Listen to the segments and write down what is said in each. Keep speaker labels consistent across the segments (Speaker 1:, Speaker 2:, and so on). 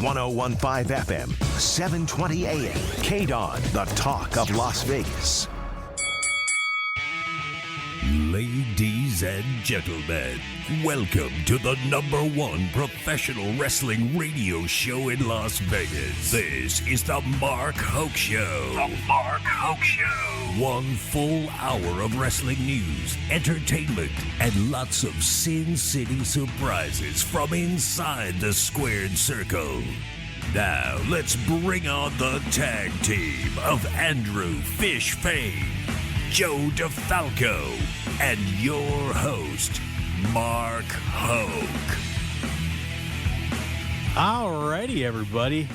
Speaker 1: 1015 FM, 720 AM. KDON, the talk of Las Vegas.
Speaker 2: Ladies and gentlemen, welcome to the #1 professional wrestling radio show in Las Vegas. This is the Mark Hoke Show. The Mark Hoke Show. 1 full hour of wrestling news, entertainment, and lots of Sin City surprises from inside the squared circle. Now, let's bring on the tag team of Andrew Fish Fane, Joe DeFalco, and your host, Mark Hoke.
Speaker 3: Alrighty, everybody.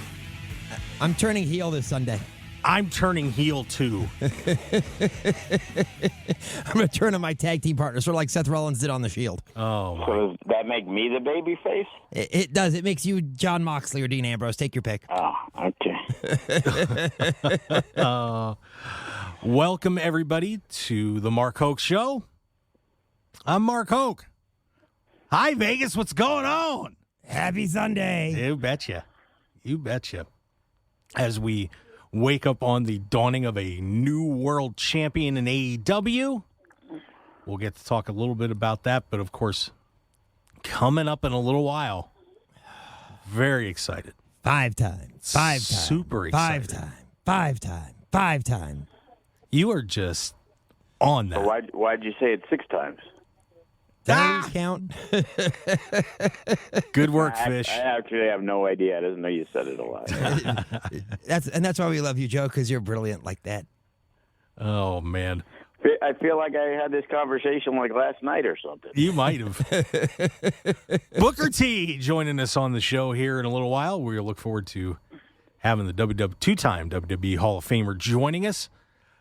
Speaker 4: I'm turning heel this Sunday.
Speaker 3: I'm turning heel, too.
Speaker 4: I'm going to turn on my tag team partner, sort of like Seth Rollins did on The Shield.
Speaker 3: Oh,
Speaker 5: So does that make me the baby face?
Speaker 4: It does. It makes you John Moxley or Dean Ambrose. Take your pick.
Speaker 5: Oh, okay.
Speaker 3: welcome, everybody, to the Mark Hoke Show. I'm Mark Hoke. Hi, Vegas. What's going on?
Speaker 4: Happy Sunday.
Speaker 3: You betcha. You betcha. As we wake up on the dawning of a new world champion in AEW, we'll get to talk a little bit about that. But, of course, coming up in a little while, very excited.
Speaker 4: 5 times. 5 times.
Speaker 3: Super excited.
Speaker 4: 5 times. 5 times. 5 times.
Speaker 3: You are just on that.
Speaker 5: So why'd you say it 6 times?
Speaker 4: Does count?
Speaker 3: Good work, Fish.
Speaker 5: I actually have no idea. I didn't know you said it a lot.
Speaker 4: That's why we love you, Joe, because you're brilliant like that.
Speaker 3: Oh, man.
Speaker 5: I feel like I had this conversation like last night or something.
Speaker 3: You might have. Booker T joining us on the show here in a little while. We look forward to having the two-time WWE Hall of Famer joining us.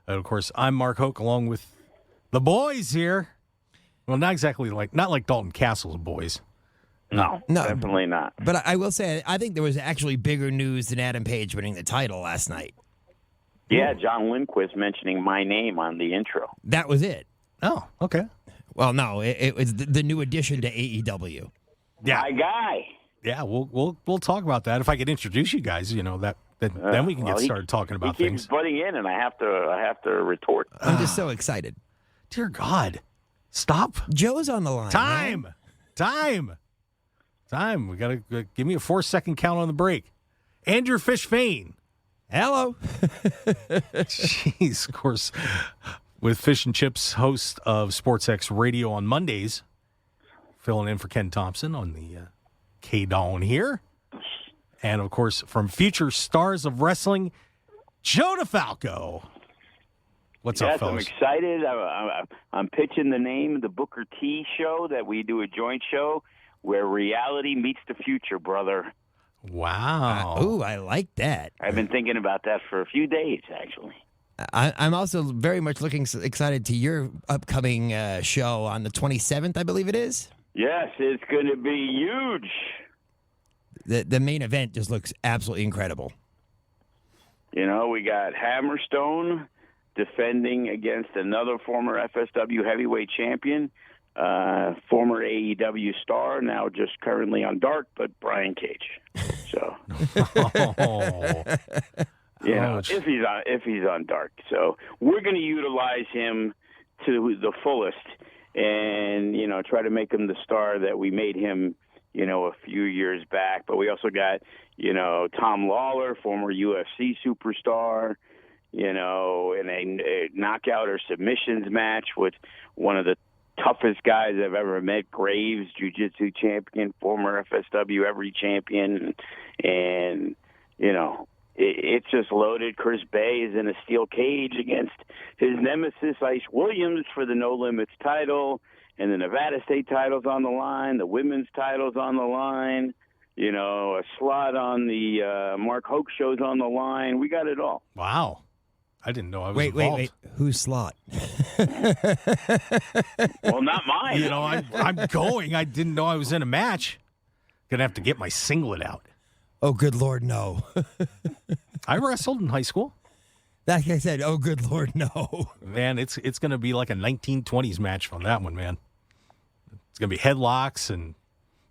Speaker 3: And, of course, I'm Mark Hoke along with the boys here. Well, not exactly not like Dalton Castle's boys.
Speaker 5: No, definitely not.
Speaker 4: But I will say, I think there was actually bigger news than Adam Page winning the title last night.
Speaker 5: Yeah, John Lindquist mentioning my name on the intro.
Speaker 4: That was it.
Speaker 3: Oh, okay.
Speaker 4: Well, no, it was the new addition to AEW.
Speaker 3: Yeah,
Speaker 5: My guy.
Speaker 3: yeah. We'll talk about that if I could introduce you guys. You know that. Then we can get started talking about
Speaker 5: he keeps
Speaker 3: things.
Speaker 5: butting in, and I have to retort.
Speaker 4: I'm just so excited.
Speaker 3: Dear God, stop.
Speaker 4: Joe's on the line.
Speaker 3: Time. We gotta give me a 4-second count on the break. Andrew Fish Fane.
Speaker 4: Hello.
Speaker 3: Jeez, of course, with Fish and Chips, host of SportsX Radio on Mondays, filling in for Ken Thompson on the KDON here. And, of course, from future stars of wrestling, Joe DeFalco. What's up, fellas?
Speaker 5: I'm excited. I'm pitching the name, the Booker T Show, that we do a joint show where reality meets the future, brother.
Speaker 3: Wow.
Speaker 4: Ooh, I like that.
Speaker 5: I've been thinking about that for a few days, actually.
Speaker 4: I'm also very much excited to your upcoming show on the 27th, I believe it is.
Speaker 5: Yes, it's going to be huge.
Speaker 4: The main event just looks absolutely incredible.
Speaker 5: You know, we got Hammerstone defending against another former FSW heavyweight champion, former AEW star, now just currently on Dark, but Brian Cage. So, yeah, if he's on Dark, so we're going to utilize him to the fullest, and try to make him the star that we made him, a few years back. But we also got, Tom Lawler, former UFC superstar, in a knockout or submissions match with one of the toughest guys I've ever met, Graves, jiu-jitsu champion, former FSW every champion. And it's just loaded. Chris Bay is in a steel cage against his nemesis, Ice Williams, for the No Limits title. And the Nevada State title's on the line. The women's title's on the line. A slot on the Mark Hoke Show's on the line. We got it all.
Speaker 3: Wow. I didn't know I was involved.
Speaker 4: Wait. Whose slot?
Speaker 5: Well, not mine.
Speaker 3: I'm going. I didn't know I was in a match. Gonna have to get my singlet out.
Speaker 4: Oh, good Lord, no.
Speaker 3: I wrestled in high school.
Speaker 4: Like I said, oh, good Lord, no.
Speaker 3: Man, it's going to be like a 1920s match from that one, man. It's going to be headlocks and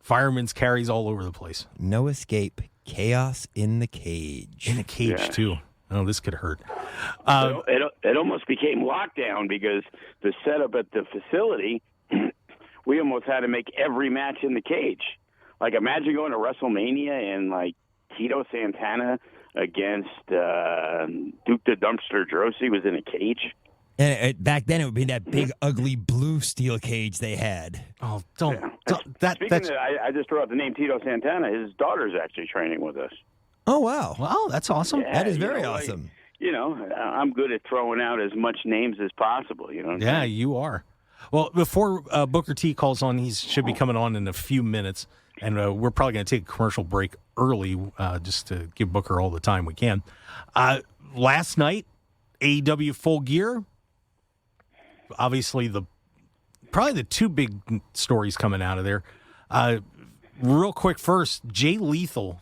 Speaker 3: fireman's carries all over the place.
Speaker 4: No escape. Chaos in the cage.
Speaker 3: In a cage, too. Oh, this could hurt.
Speaker 5: It almost became lockdown because the setup at the facility, we almost had to make every match in the cage. Like, imagine going to WrestleMania and, like, Tito Santana against Duke the Dumpster Droese was in a cage.
Speaker 4: And back then, it would be that big, ugly blue steel cage they had.
Speaker 3: Oh,
Speaker 5: Speaking of that, I just threw out the name Tito Santana. His daughter's actually training with us.
Speaker 4: Oh, wow.
Speaker 3: Wow, that's awesome.
Speaker 4: Yeah, that is very awesome.
Speaker 5: I'm good at throwing out as much names as possible. You know what I'm saying?
Speaker 3: You are. Well, before Booker T calls on, he should be coming on in a few minutes, and we're probably going to take a commercial break early just to give Booker all the time we can. Last night, AEW Full Gear. Obviously, probably the two big stories coming out of there. Real quick first, Jay Lethal,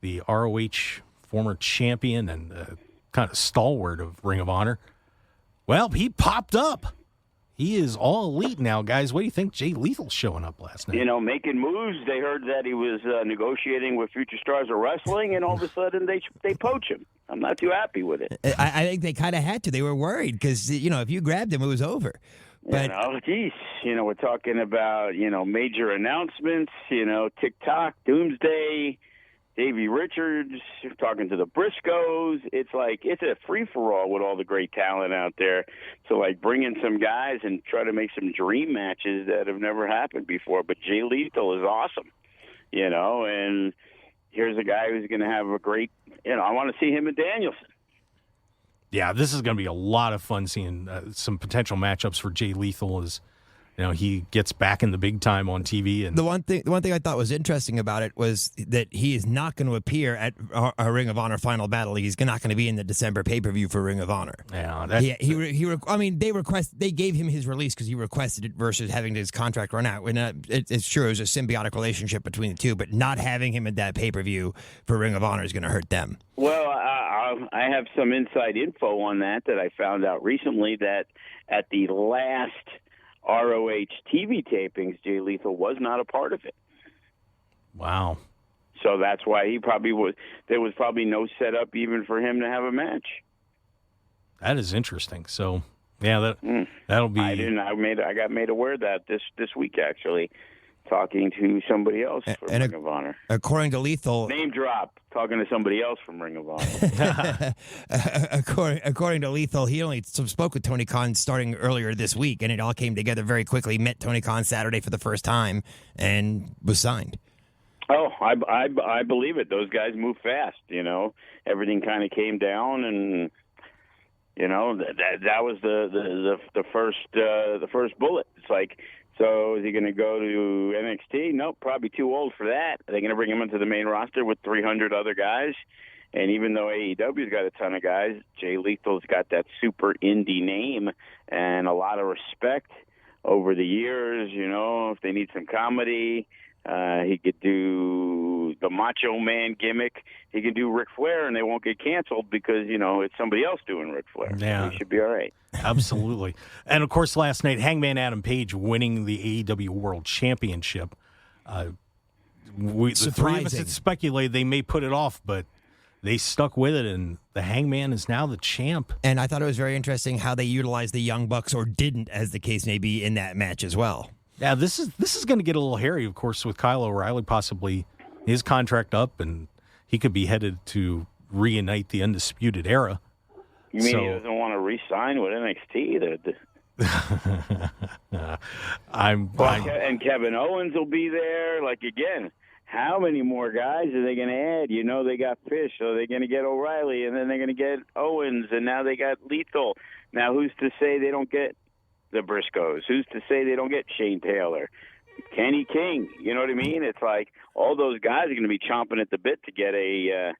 Speaker 3: the ROH former champion and kind of stalwart of Ring of Honor. Well, he popped up. He is all elite now, guys. What do you think Jay Lethal's showing up last night?
Speaker 5: Making moves. They heard that he was negotiating with Future Stars of Wrestling, and all of a sudden they poach him. I'm not too happy with it.
Speaker 4: I think they kind of had to. They were worried because, if you grabbed him, it was over. But
Speaker 5: we're talking about, major announcements, TikTok, Doomsday, Davey Richards, talking to the Briscoes. It's like it's a free-for-all with all the great talent out there. So, bring in some guys and try to make some dream matches that have never happened before. But Jay Lethal is awesome, and here's a guy who's going to have a great, I want to see him and Danielson.
Speaker 3: Yeah, this is going to be a lot of fun seeing some potential matchups for Jay Lethal as he gets back in the big time on TV. And
Speaker 4: the one thing I thought was interesting about it was that he is not going to appear at a Ring of Honor Final Battle. He's not going to be in the December pay-per-view for Ring of Honor.
Speaker 3: Yeah,
Speaker 4: they gave him his release because he requested it versus having his contract run out. And it's true, it was a symbiotic relationship between the two, but not having him at that pay-per-view for Ring of Honor is going to hurt them.
Speaker 5: Well, I have some inside info on that I found out recently that at the last ROH TV tapings, Jay Lethal was not a part of it.
Speaker 3: Wow.
Speaker 5: So that's why he probably was. There was probably no setup even for him to have a match.
Speaker 3: That is interesting. So, yeah, that'll be.
Speaker 5: I got made aware of that this week actually, talking to somebody else from Ring of Honor.
Speaker 4: According to Lethal,
Speaker 5: name drop. Talking to somebody else from Ring of Honor.
Speaker 4: according to Lethal, he only spoke with Tony Khan starting earlier this week, and it all came together very quickly. Met Tony Khan Saturday for the first time, and was signed.
Speaker 5: Oh, I believe it. Those guys move fast. Everything kind of came down, and that was the first bullet. It's like. So is he going to go to NXT? Nope, probably too old for that. Are they going to bring him into the main roster with 300 other guys? And even though AEW's got a ton of guys, Jay Lethal's got that super indie name and a lot of respect over the years. If they need some comedy, he could do the Macho Man gimmick. He could do Ric Flair, and they won't get canceled because, it's somebody else doing Ric Flair.
Speaker 3: Yeah.
Speaker 5: So he should be all right.
Speaker 3: Absolutely. And, of course, last night, Hangman Adam Page winning the AEW World Championship. The three of us had speculated they may put it off, but they stuck with it, and the Hangman is now the champ.
Speaker 4: And I thought it was very interesting how they utilized the Young Bucks, or didn't, as the case may be, in that match as well.
Speaker 3: Yeah, this is going to get a little hairy, of course, with Kyle O'Reilly possibly his contract up, and he could be headed to reunite the Undisputed Era.
Speaker 5: You mean he doesn't want to re-sign with NXT? And Kevin Owens will be there. Again, how many more guys are they going to add? They got Fish, so they're going to get O'Reilly, and then they're going to get Owens, and now they got Lethal. Now, who's to say they don't get the Briscoes? Who's to say they don't get Shane Taylor, Kenny King? You know what I mean? It's like all those guys are going to be chomping at the bit to get a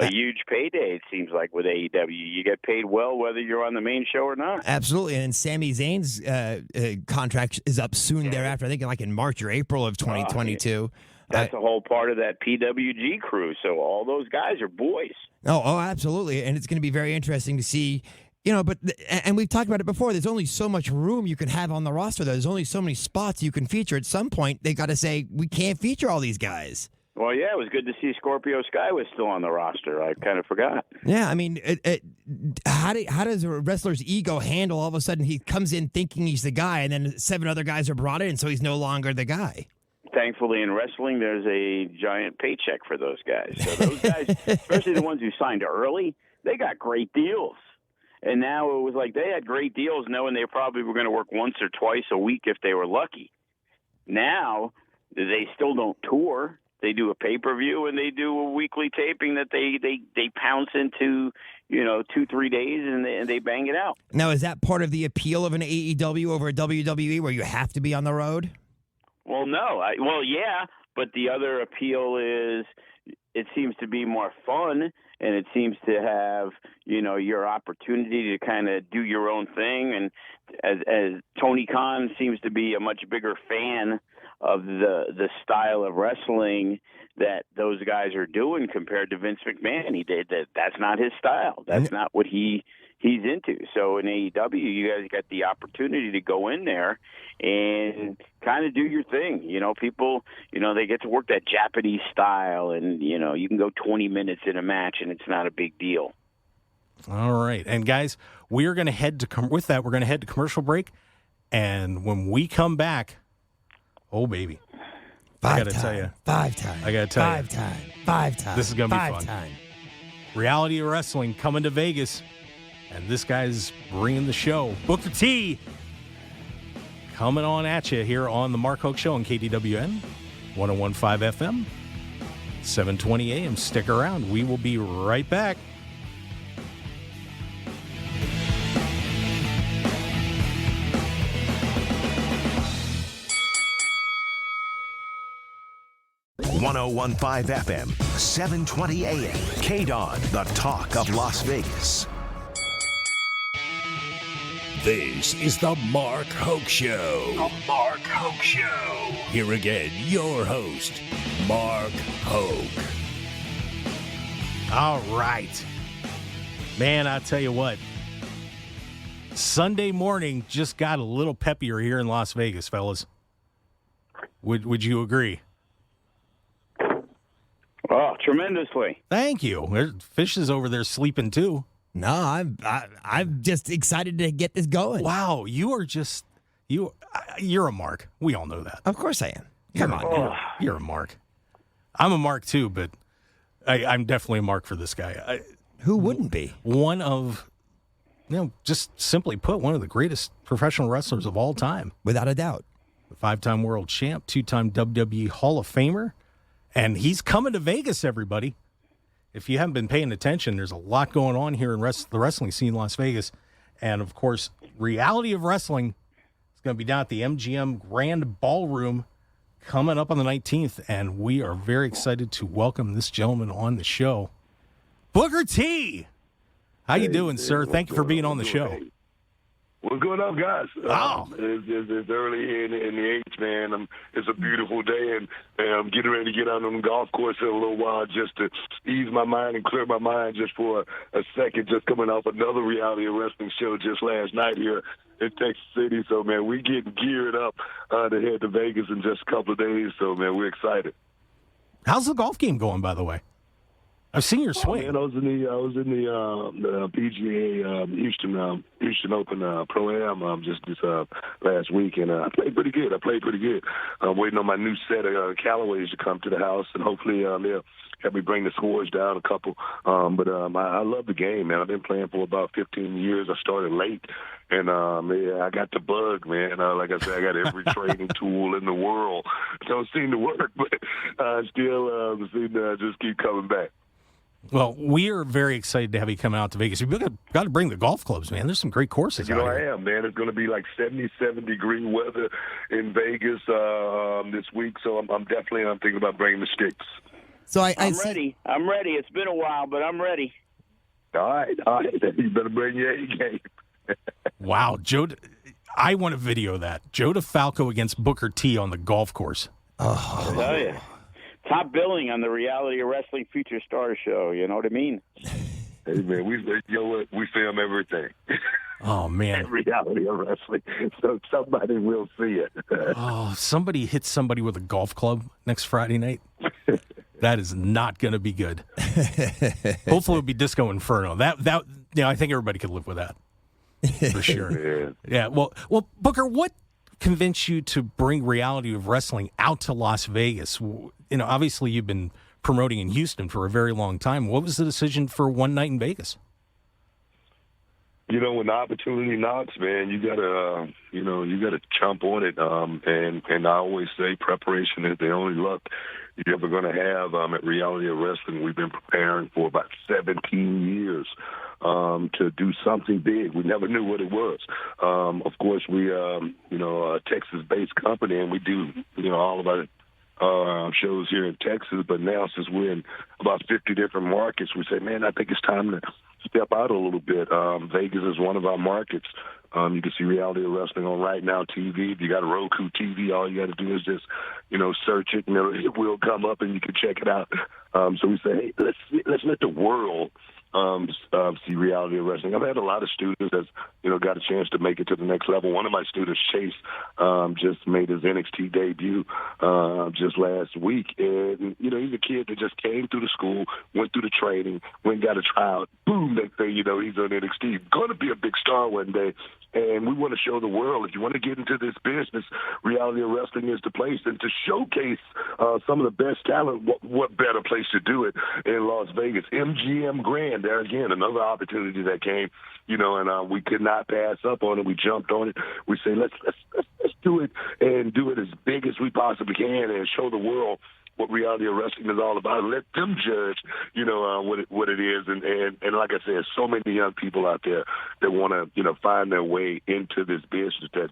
Speaker 5: huge payday. It seems like with AEW, you get paid well whether you're on the main show or not.
Speaker 4: Absolutely, and Sami Zayn's contract is up soon thereafter. I think in March or April of 2022.
Speaker 5: That's a whole part of that PWG crew. So all those guys are boys.
Speaker 4: Oh, absolutely, and it's going to be very interesting to see. And we've talked about it before. There's only so much room you can have on the roster. There's only so many spots you can feature. At some point, they got to say, we can't feature all these guys.
Speaker 5: Well, yeah, it was good to see Scorpio Sky was still on the roster. I kind of forgot.
Speaker 4: Yeah, I mean, how does a wrestler's ego handle all of a sudden he comes in thinking he's the guy, and then 7 other guys are brought in, so he's no longer the guy?
Speaker 5: Thankfully, in wrestling, there's a giant paycheck for those guys. So those guys, especially the ones who signed early, they got great deals. And now it was like they had great deals knowing they probably were going to work once or twice a week if they were lucky. Now, they still don't tour. They do a pay-per-view and they do a weekly taping that they pounce into, 2-3 days and they bang it out.
Speaker 4: Now, is that part of the appeal of an AEW over a WWE where you have to be on the road?
Speaker 5: Well, no. Yeah, but the other appeal is it seems to be more fun, and it seems to have, your opportunity to kind of do your own thing. And as Tony Khan seems to be a much bigger fan of the style of wrestling that those guys are doing compared to Vince McMahon. That's not his style. That's not what he's into. So in AEW, you guys got the opportunity to go in there and kind of do your thing. People, they get to work that Japanese style, and, you can go 20 minutes in a match and it's not a big deal.
Speaker 3: All right. And guys, we're going to head to commercial break. And when we come back, oh, baby. I got to tell you.
Speaker 4: 5 times.
Speaker 3: I got to tell you.
Speaker 4: 5 times. 5 times.
Speaker 3: This is going to be fun.
Speaker 4: 5 times.
Speaker 3: Reality of Wrestling coming to Vegas. And this guy's bringing the show. Booker T coming on at you here on the Mark Hoke Show on KDWN, 101.5 FM, 720 AM. Stick around. We will be right back.
Speaker 1: .101.5 FM, 720 AM. KDON, the talk of Las Vegas.
Speaker 2: This is the Mark Hoke Show. The Mark Hoke Show. Here again, your host, Mark Hoke.
Speaker 3: All right. Man, I tell you what. Sunday morning just got a little peppier here in Las Vegas, fellas. Would you agree?
Speaker 5: Oh, tremendously.
Speaker 3: Thank you. There's fishes over there sleeping too.
Speaker 4: No, I'm just excited to get this going.
Speaker 3: Wow, you're a Mark. We all know that.
Speaker 4: Of course I am. Come on.
Speaker 3: You're a Mark. I'm a Mark too, but I'm definitely a Mark for this guy.
Speaker 4: Who wouldn't be?
Speaker 3: One of, just simply put, one of the greatest professional wrestlers of all time.
Speaker 4: Without a doubt.
Speaker 3: The 5-time world champ, 2-time WWE Hall of Famer. And he's coming to Vegas, everybody. If you haven't been paying attention, there's a lot going on here in the wrestling scene in Las Vegas. And, of course, Reality of Wrestling is going to be down at the MGM Grand Ballroom coming up on the 19th. And we are very excited to welcome this gentleman on the show. Booker T! How you doing, sir? Thank you for being on the show.
Speaker 6: What's going on, guys?
Speaker 3: Oh.
Speaker 6: It's early in the H, man. It's a beautiful day, and I'm getting ready to get out on the golf course in a little while just to ease my mind and clear my mind just for a second, just coming off another Reality of Wrestling show just last night here in Texas City. So, man, we getting geared up to head to Vegas in just a couple of days. So, man, we're excited.
Speaker 3: How's the golf game going, by the way? I've seen your swing.
Speaker 6: Man, I was in the PGA Houston Open Pro-Am just this last week, and I played pretty good. I'm waiting on my new set of Callaways to come to the house, and hopefully they'll help me bring the scores down a couple. But I love the game, man. I've been playing for about 15 years. I started late, and I got the bug, man. Like I said, I got every training tool in the world. Don't seem to work, but I still seem to just keep coming back.
Speaker 3: Well, we are very excited to have you come out to Vegas. You've got to bring the golf clubs, man. There's some great courses out here.
Speaker 6: I am, man. It's going to be like 77-degree weather in Vegas this week, so I'm thinking about bringing the sticks.
Speaker 4: So I'm
Speaker 5: ready. I'm ready. It's been a while, but I'm ready.
Speaker 6: All right. You better bring your A game.
Speaker 3: Wow, Joe! I want to video that. Joe DeFalco against Booker T on the golf course.
Speaker 5: Oh, I tell you. Top billing on the Reality of Wrestling Future Star Show. You know what I mean?
Speaker 6: Hey, man, we film everything.
Speaker 3: Oh, man.
Speaker 6: Reality of Wrestling. So somebody will see it.
Speaker 3: Oh, somebody hit somebody with a golf club next Friday night. That is not going to be good. Hopefully it'll be Disco Inferno. I think everybody could live with that. For sure. Yeah. Well, Booker, what convinced you to bring Reality of Wrestling out to Las Vegas? Obviously you've been promoting in Houston for a very long time. What was the decision for one night in Vegas?
Speaker 6: When the opportunity knocks, man, you gotta jump on it. And I always say preparation is the only luck you're ever gonna have. At Reality of Wrestling, we've been preparing for about 17 years to do something big. We never knew what it was. Of course, we, a Texas-based company, and we do, all of our shows here in Texas. But now, since we're in about 50 different markets, we say, man, I think it's time to step out a little bit. Vegas is one of our markets. You can see Reality of Wrestling on Right Now TV. If you got a Roku TV, all you got to do is just, search it, and it will come up, and you can check it out. So we say, hey, let's let the world see Reality of Wrestling. I've had a lot of students that's, got a chance to make it to the next level. One of my students, Chase, just made his NXT debut just last week. And, he's a kid that just came through the school, went through the training, went and got a tryout. Boom, next thing he's on NXT. Going to be a big star one day. And we want to show the world, if you want to get into this business, Reality of Wrestling is the place. And to showcase some of the best talent, what better place to do it in Las Vegas? MGM Grand, there again, another opportunity that came, and we could not pass up on it. We jumped on it. We say, let's do it and do it as big as we possibly can and show the world what Reality of Wrestling is all about. Let them judge, what it is. And like I said, so many young people out there that want to, find their way into this business that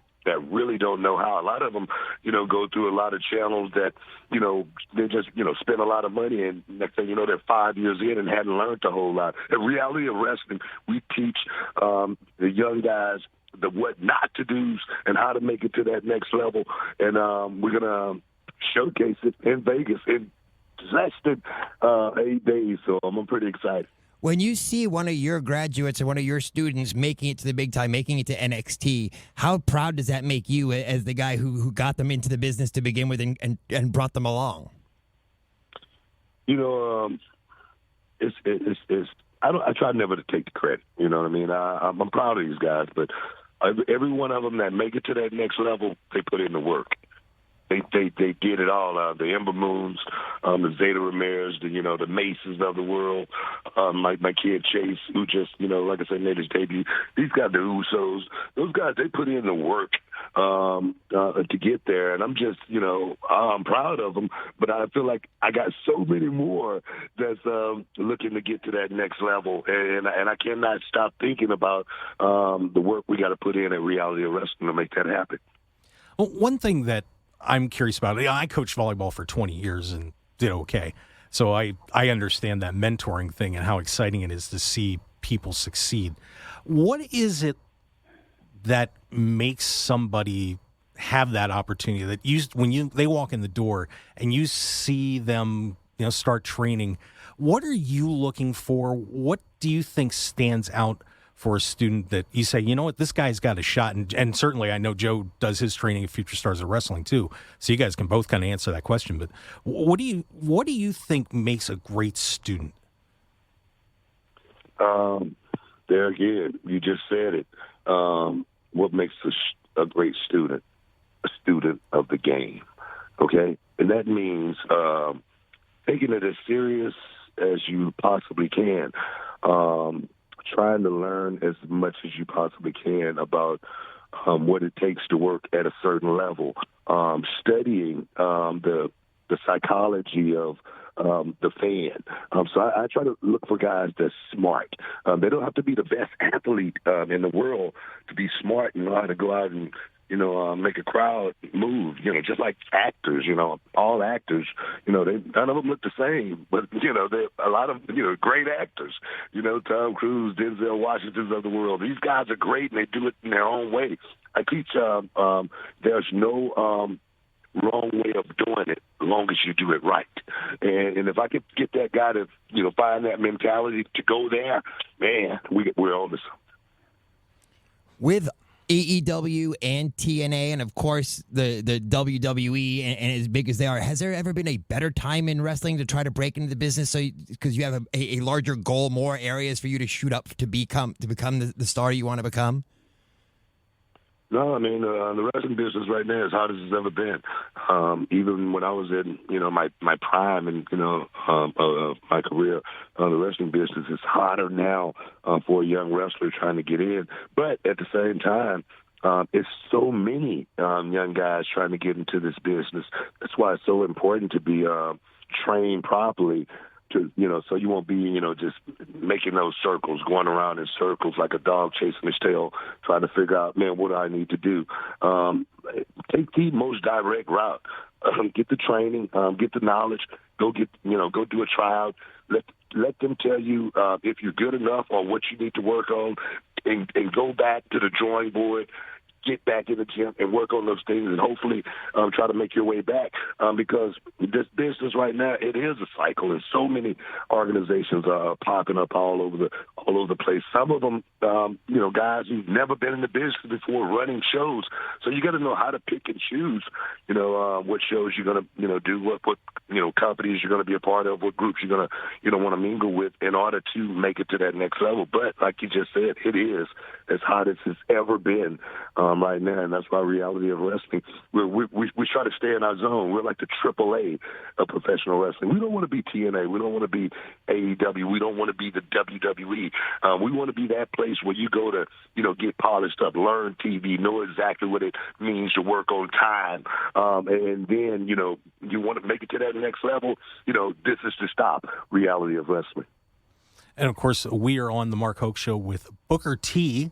Speaker 6: really don't know how. A lot of them, go through a lot of channels that, they just, spend a lot of money, and next thing you know, they're 5 years in and hadn't learned a whole lot. At Reality of Wrestling, we teach the young guys the what not to do and how to make it to that next level. And we're going to showcase it in Vegas in less than 8 days, so I'm pretty excited.
Speaker 4: When you see one of your graduates or one of your students making it to the big time, making it to NXT, how proud does that make you as the guy who got them into the business to begin with and brought them along?
Speaker 6: I try never to take the credit. You know what I mean? I'm proud of these guys, but every one of them that make it to that next level, they put in the work. They did it all. The Ember Moons, the Zeta Ramirez, the Maces of the world. My kid Chase, who just like I said, made his debut. These guys, the Usos, those guys, they put in the work to get there, and I'm just I'm proud of them. But I feel like I got so many more that's looking to get to that next level, and I cannot stop thinking about the work we got to put in at Reality of Wrestling to make that happen.
Speaker 3: Well, one thing that I'm curious about. I coached volleyball for 20 years and did okay. So I understand that mentoring thing and how exciting it is to see people succeed. What is it that makes somebody have that opportunity that when they walk in the door and you see them, start training? What are you looking for? What do you think stands out for a student that you say, this guy's got a shot? And certainly I know Joe does his training at Future Stars of Wrestling too. So you guys can both kind of answer that question. But what do you think makes a great student?
Speaker 6: There again, you just said it. What makes a great student? A student of the game. Okay? And that means taking it as serious as you possibly can. Trying to learn as much as you possibly can about what it takes to work at a certain level, studying the psychology of the fan. So I try to look for guys that's smart. They don't have to be the best athlete in the world to be smart and know how to go out and make a crowd move, just like actors, all actors, none of them look the same, but, they're a lot of, great actors, Tom Cruise, Denzel Washington's of the world. These guys are great and they do it in their own way. I teach there's no wrong way of doing it as long as you do it right. And if I could get that guy to, find that mentality to go there, man, we're on to something.
Speaker 4: AEW and TNA, and of course the WWE, and as big as they are, has there ever been a better time in wrestling to try to break into the business? So because you have a larger goal, more areas for you to shoot up to become the star you want to become?
Speaker 6: No, I mean, the wrestling business right now is hot as it's ever been. Even when I was in, my prime and, my career, the wrestling business is hotter now for a young wrestler trying to get in. But at the same time, it's so many young guys trying to get into this business. That's why it's so important to be trained properly. So you won't be, just making those circles, going around in circles like a dog chasing his tail, trying to figure out, man, what do I need to do? Take the most direct route. Get the training, get the knowledge, go do a tryout. Let them tell you if you're good enough or what you need to work on, and go back to the drawing board. Get back in the gym and work on those things, and hopefully try to make your way back. Because this business right now, it is a cycle, and so many organizations are popping up all over the place. Some of them, guys who've never been in the business before, running shows. So you got to know how to pick and choose. What shows you're gonna do, what companies you're gonna be a part of, what groups you're gonna want to mingle with in order to make it to that next level. But like you just said, it is as hot as it's ever been. Right now, and that's why reality of wrestling, we try to stay in our zone. We're like the AAA of professional wrestling. We don't want to be TNA. We don't want to be AEW. We don't want to be the WWE. We want to be that place where you go to, get polished up, learn TV, know exactly what it means to work on time, and then, you want to make it to that next level. This is the stop reality of wrestling.
Speaker 3: And, of course, we are on the Mark Hoke Show with Booker T,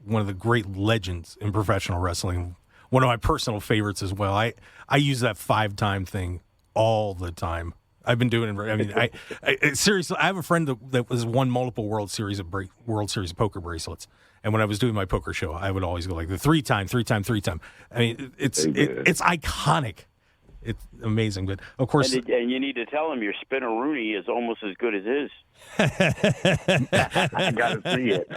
Speaker 3: one of the great legends in professional wrestling, one of my personal favorites as well. I use that 5-time thing all the time. I've been doing it. I mean, I seriously, I have a friend that was won multiple World Series of poker bracelets, and when I was doing my poker show, I would always go like the 3-time. I mean, it's iconic. It's amazing, but of course,
Speaker 5: and you need to tell him your spinner-rooney is almost as good as his.
Speaker 6: I gotta see it.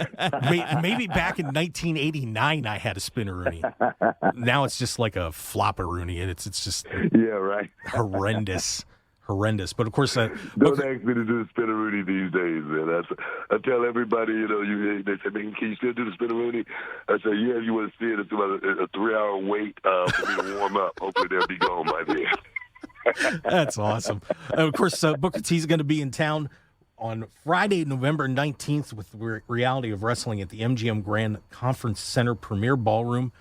Speaker 3: Maybe back in 1989, I had a spinner-rooney. Now it's just like a flopper-rooney, and it's just
Speaker 6: right,
Speaker 3: horrendous. But of course,
Speaker 6: don't ask me to do the spinner-rooney these days, man. I tell everybody, they say, man, can you still do the spinner-rooney? I say, yeah, if you want to see it, it's about a 3-hour wait for me to warm up. Hopefully they'll be gone by then.
Speaker 3: That's awesome. And of course, Booker T is going to be in town on Friday, November 19th with Reality of Wrestling at the MGM Grand Conference Center Premier Ballroom.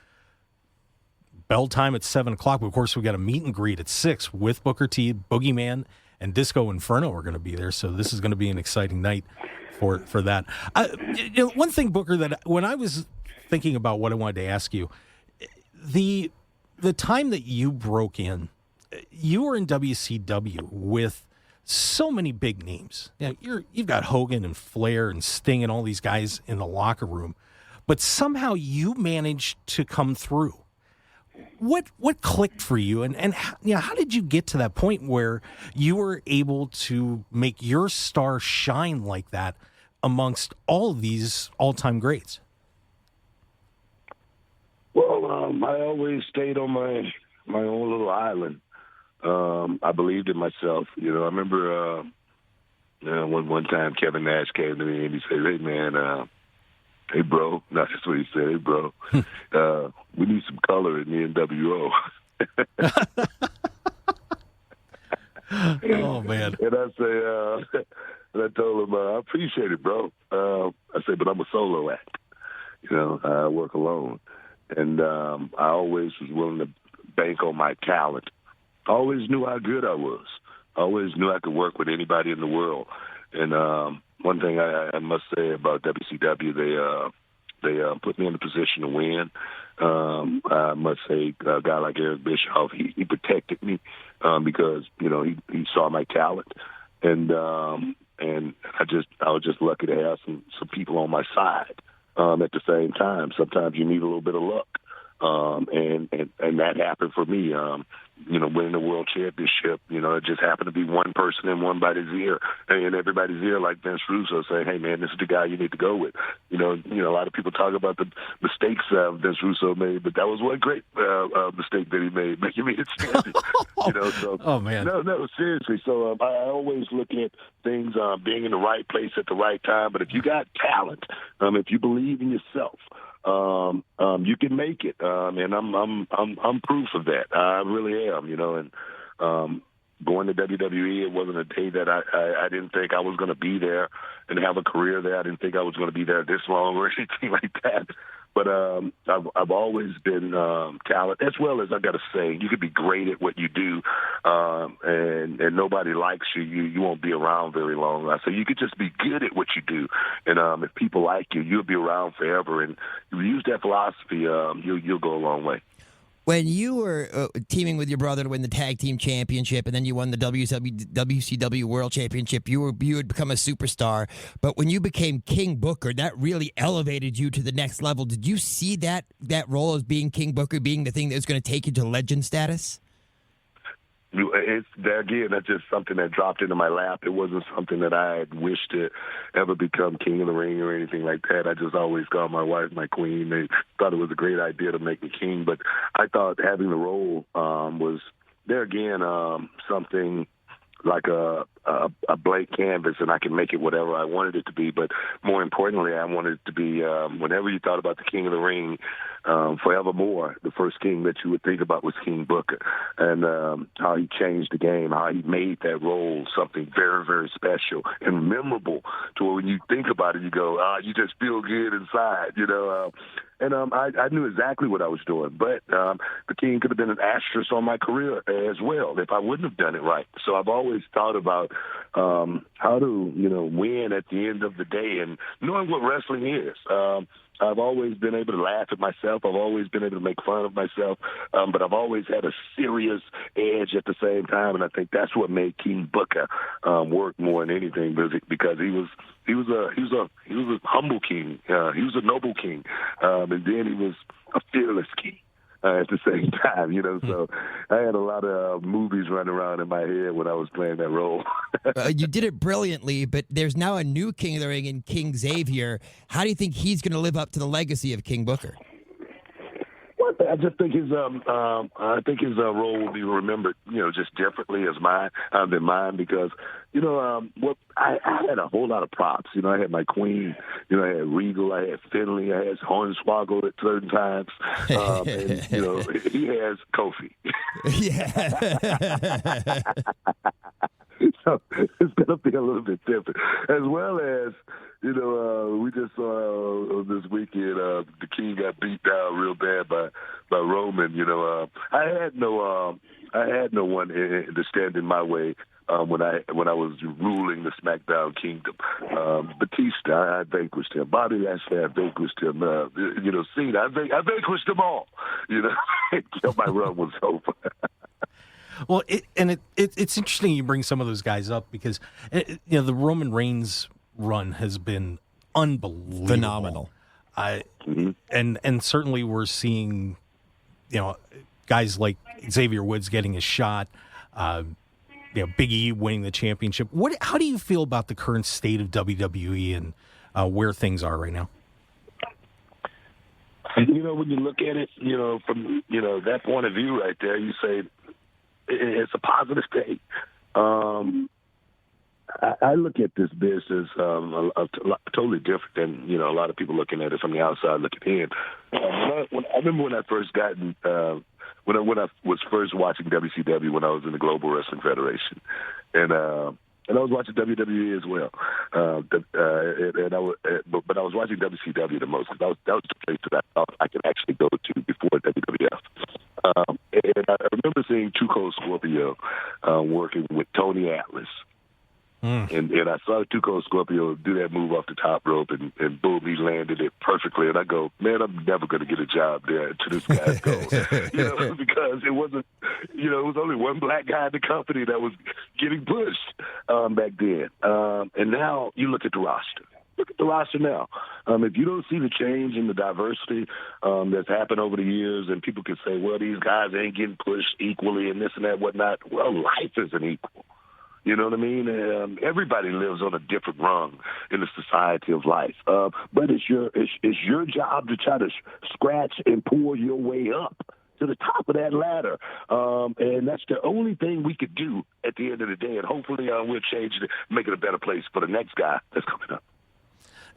Speaker 3: Bell time at 7 o'clock. But of course, we got a meet and greet at 6 with Booker T, Boogeyman, and Disco Inferno are going to be there. So this is going to be an exciting night for that. One thing, Booker, that when I was thinking about what I wanted to ask you, the time that you broke in, you were in WCW with so many big names. You've got Hogan and Flair and Sting and all these guys in the locker room, but somehow you managed to come through. What clicked for you, and how did you get to that point where you were able to make your star shine like that amongst all of these all-time greats?
Speaker 6: Well, I always stayed on my own little island. I believed in myself. I remember one time Kevin Nash came to me and he said, "Hey man, hey bro," no, that's what he said. "Hey bro, we need some color in the NWO."
Speaker 3: Oh man!
Speaker 6: And I say, and I told him, "I appreciate it, bro." I said, "But I'm a solo act. I work alone, and I always was willing to bank on my talent. I always knew how good I was. I always knew I could work with anybody in the world." And one thing I must say about WCW, they put me in a position to win. I must say, a guy like Eric Bischoff, he protected me because he saw my talent, and I was just lucky to have some people on my side. At the same time, sometimes you need a little bit of luck, and that happened for me. winning the world championship. It just happened to be one person in one body's ear, and everybody's ear, like Vince Russo, saying, "Hey, man, this is the guy you need to go with." A lot of people talk about the mistakes Vince Russo made, but that was one great mistake that he made, making me stand. So
Speaker 3: oh man,
Speaker 6: no, seriously. So I always look at things being in the right place at the right time. But if you got talent, if you believe in yourself, you can make it, and I'm proof of that. I really am, and going to WWE, it wasn't a day that I didn't think I was going to be there and have a career there. I didn't think I was going to be there this long or anything like that. But I've always been talent, as well as I got to say, you could be great at what you do, and nobody likes you. You won't be around very long. So you could just be good at what you do, and if people like you, you'll be around forever. And if you use that philosophy, you'll go a long way.
Speaker 4: When you were teaming with your brother to win the tag team championship, and then you won the WCW World Championship, you had become a superstar. But when you became King Booker, that really elevated you to the next level. Did you see that role as being King Booker being the thing that was going to take you to legend status?
Speaker 6: It's there again. That's just something that dropped into my lap. It wasn't something that I had wished to ever become king of the ring or anything like that. I just always called my wife my queen. They thought it was a great idea to make me king, but I thought having the role was there again something like a blank canvas, and I can make it whatever I wanted it to be. But more importantly, I wanted it to be whenever you thought about the king of the ring, forevermore, the first king that you would think about was King Booker, and how he changed the game, how he made that role something very, very special and memorable to where when you think about it, you go, you just feel good inside, And I knew exactly what I was doing, but the king could have been an asterisk on my career as well if I wouldn't have done it right. So I've always thought about how to, win at the end of the day, and knowing what wrestling is. I've always been able to laugh at myself. I've always been able to make fun of myself, but I've always had a serious edge at the same time, and I think that's what made King Booker work more than anything, because he was a humble king. He was a noble king, and then he was a fearless king. At the same time, so I had a lot of movies running around in my head when I was playing that role.
Speaker 4: You did it brilliantly, but there's now a new King of the Ring in King Xavier. How do you think he's going to live up to the legacy of King Booker?
Speaker 6: Well, I just think his role will be remembered, just differently as than mine, because I had a whole lot of props. I had my queen, I had Regal, I had Finley, I had Hornswoggle at certain times, and he has Kofi.
Speaker 4: Yeah.
Speaker 6: So it's going to be a little bit different, as well as. We just saw this weekend the King got beat down real bad by Roman. I had no one to stand in my way when I was ruling the SmackDown Kingdom. Batista, I vanquished him. Bobby Lashley, I vanquished him. Cena, I vanquished them all. Until my run was over.
Speaker 3: Well, it's interesting you bring some of those guys up because the Roman Reigns run has been unbelievable,
Speaker 4: phenomenal.
Speaker 3: And certainly we're seeing guys like Xavier Woods getting a shot, Big E winning the championship. How do you feel about the current state of WWE and where things are right now?
Speaker 6: When you look at it, from that point of view right there, you say it's a positive thing. I look at this business totally different than a lot of people looking at it from the outside looking in. I remember when I first got when I was first watching WCW when I was in the Global Wrestling Federation, and I was watching WWE as well. But I was watching WCW the most because that was the place that I thought I could actually go to before WWF. And I remember seeing Too Cold Scorpio working with Tony Atlas. And I saw Too Cold Scorpio do that move off the top rope, and boom, he landed it perfectly. And I go, man, I'm never going to get a job there until this guy goes. Because it wasn't, it was only one black guy in the company that was getting pushed back then. And now you look at the roster. Look at the roster now. If you don't see the change in the diversity that's happened over the years, and people can say, well, these guys ain't getting pushed equally and this and that, whatnot. Well, life isn't equal. You know what I mean? Everybody lives on a different rung in the society of life. But it's your job to try to scratch and pull your way up to the top of that ladder. And that's the only thing we could do at the end of the day. And hopefully we'll change it, make it a better place for the next guy that's coming up.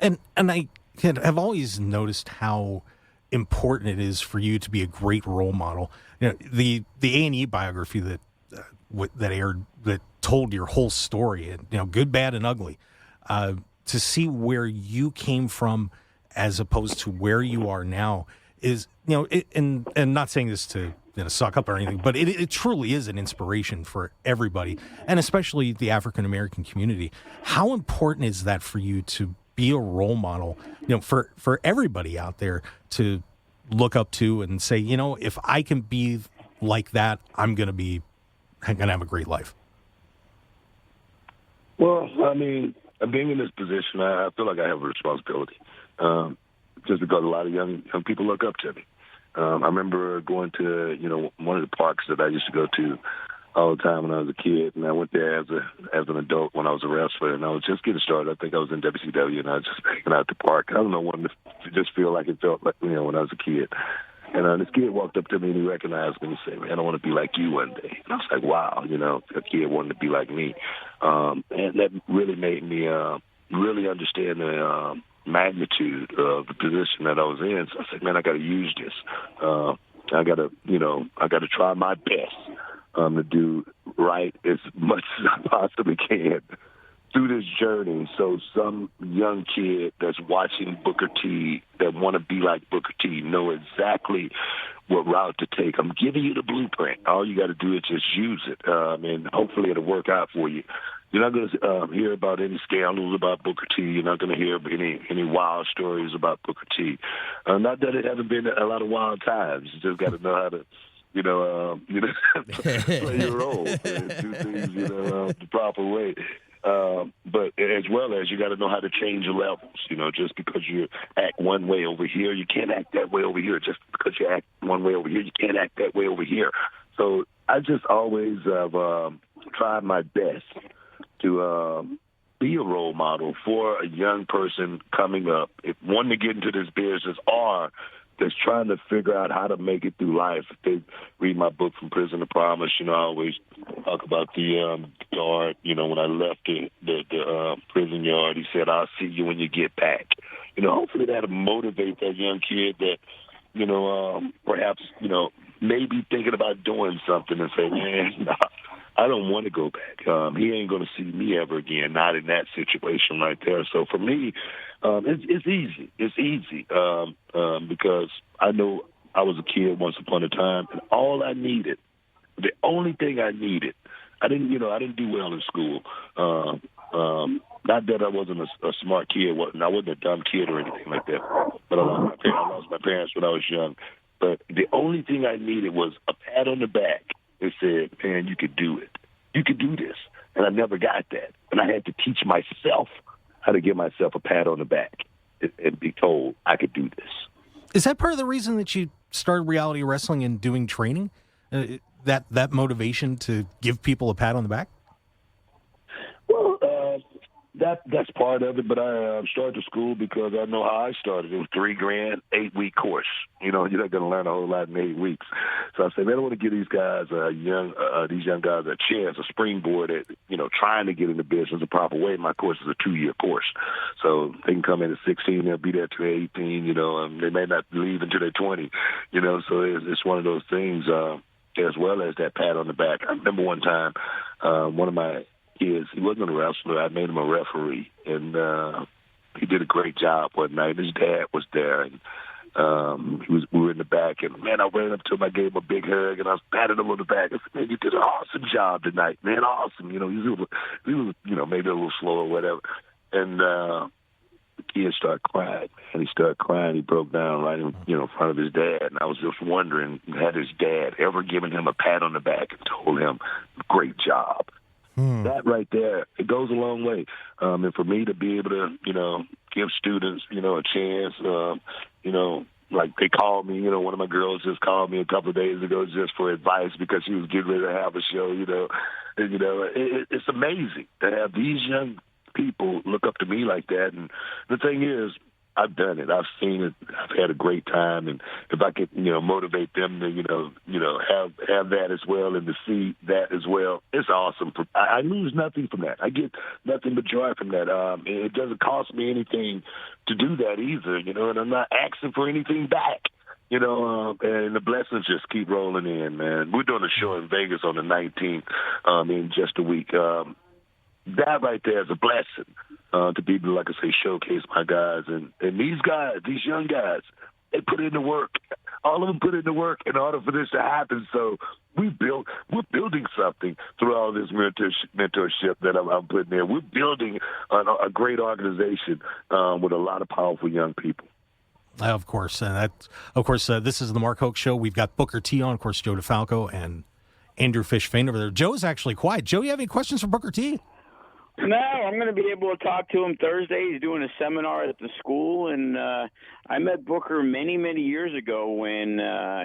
Speaker 3: And I have always noticed how important it is for you to be a great role model. You know, the A&E biography that aired, that told your whole story, and good, bad, and ugly. To see where you came from as opposed to where you are now is, and not saying this to suck up or anything, but it truly is an inspiration for everybody, and especially the African American community. How important is that for you to be a role model, for everybody out there to look up to and say, if I can be like that, I'm going to have a great life?
Speaker 6: Well, I mean, being in this position, I feel like I have a responsibility, just because a lot of young people look up to me. I remember going to, one of the parks that I used to go to all the time when I was a kid, and I went there as an adult when I was a wrestler, and I was just getting started. I think I was in WCW, and I was just hanging out at the park. I don't know, wanted to just feel like it felt like, when I was a kid. And this kid walked up to me and he recognized me and said, man, I want to be like you one day. And I was like, wow, a kid wanted to be like me. And that really made me really understand the magnitude of the position that I was in. So I said, man, I got to use this. I got to try my best to do right as much as I possibly can through this journey, so some young kid that's watching Booker T that want to be like Booker T know exactly what route to take. I'm giving you the blueprint. All you got to do is just use it, and hopefully it'll work out for you. You're not going to hear about any scandals about Booker T. You're not going to hear any wild stories about Booker T. Not that it hasn't been a lot of wild times. You just got to know how to play your role and do things, the proper way. But as well as you got to know how to change your levels. Just because you act one way over here, you can't act that way over here. Just because you act one way over here, you can't act that way over here. So I just always have tried my best to be a role model for a young person coming up, if wanting to get into this business or that's trying to figure out how to make it through life. If they read my book, From Prison to Promise, I always talk about the guard. When I left the prison yard, he said, I'll see you when you get back. Hopefully that'll motivate that young kid that, perhaps, maybe thinking about doing something and say, man, nah, I don't want to go back. He ain't going to see me ever again, not in that situation right there. So for me, it's easy. It's easy because I know I was a kid once upon a time, and all I needed, the only thing I needed, I didn't do well in school. Not that I wasn't a smart kid, I wasn't a dumb kid or anything like that. But I lost my parents when I was young. But the only thing I needed was a pat on the back that said, man, you could do it. You could do this. And I never got that. And I had to teach myself how to give myself a pat on the back and be told I could do this.
Speaker 3: Is that part of the reason that you started reality wrestling and doing training? That motivation to give people a pat on the back?
Speaker 6: Well, that's part of it, but I started the school because I know how I started. It was $3,000, 8-week course. You're not going to learn a whole lot in 8 weeks. So I said, man, I want to give these guys these young guys a chance, a springboard at trying to get in the business the proper way. My course is a 2-year course, so they can come in at 16, they'll be there till 18. And they may not leave until they're 20. So it's one of those things. As well as that pat on the back. I remember one time, one of my kids, he wasn't a wrestler. I made him a referee, and he did a great job one night. His dad was there, and we were in the back, and man, I ran up to him, I gave him a big hug, and I patted him on the back. I said, man, you did an awesome job tonight, man, awesome. He was maybe a little slow or whatever, and the kid started crying, and he started crying. He broke down right in front of his dad, and I was just wondering, had his dad ever given him a pat on the back and told him, great job? That right there, it goes a long way. And for me to be able to, give students, a chance. Like they called me, one of my girls just called me a couple of days ago just for advice because she was getting ready to have a show, And, it's amazing to have these young people look up to me like that. And the thing is, I've done it. I've seen it. I've had a great time. And if I could, motivate them to, have that as well and to see that as well, it's awesome. I lose nothing from that. I get nothing but joy from that. It doesn't cost me anything to do that either, and I'm not asking for anything back. And the blessings just keep rolling in, man. We're doing a show in Vegas on the 19th in just a week. That right there is a blessing to be able to, like I say, showcase my guys. And these guys, these young guys, they put in the work. All of them put in the work in order for this to happen. So we're building something through all this mentorship that I'm putting there. We're building a great organization with a lot of powerful young people.
Speaker 3: Of course. And this is the Mark Hoke Show. We've got Booker T on, of course, Joe DeFalco and Andrew Fishfane over there. Joe's actually quiet. Joe, you have any questions for Booker T?
Speaker 5: No, I'm going to be able to talk to him Thursday. He's doing a seminar at the school, and I met Booker many, many years ago when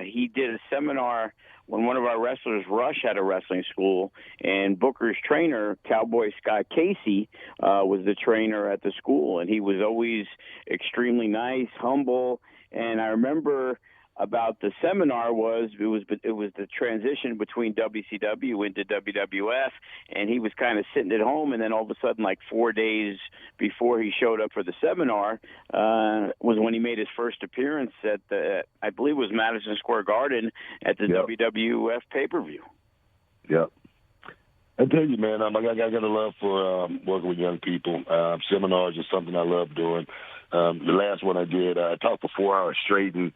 Speaker 5: he did a seminar when one of our wrestlers, Rush, had a wrestling school, and Booker's trainer, Cowboy Scott Casey, was the trainer at the school, and he was always extremely nice, humble, and I remember about the seminar it was the transition between WCW into WWF, and he was kind of sitting at home, and then all of a sudden, like 4 days before he showed up for the seminar, was when he made his first appearance at I believe it was Madison Square Garden at the WWF pay-per-view.
Speaker 6: Yep. I tell you, man, I got a love for working with young people. Seminars is something I love doing. The last one I did, I talked for 4 hours straight, and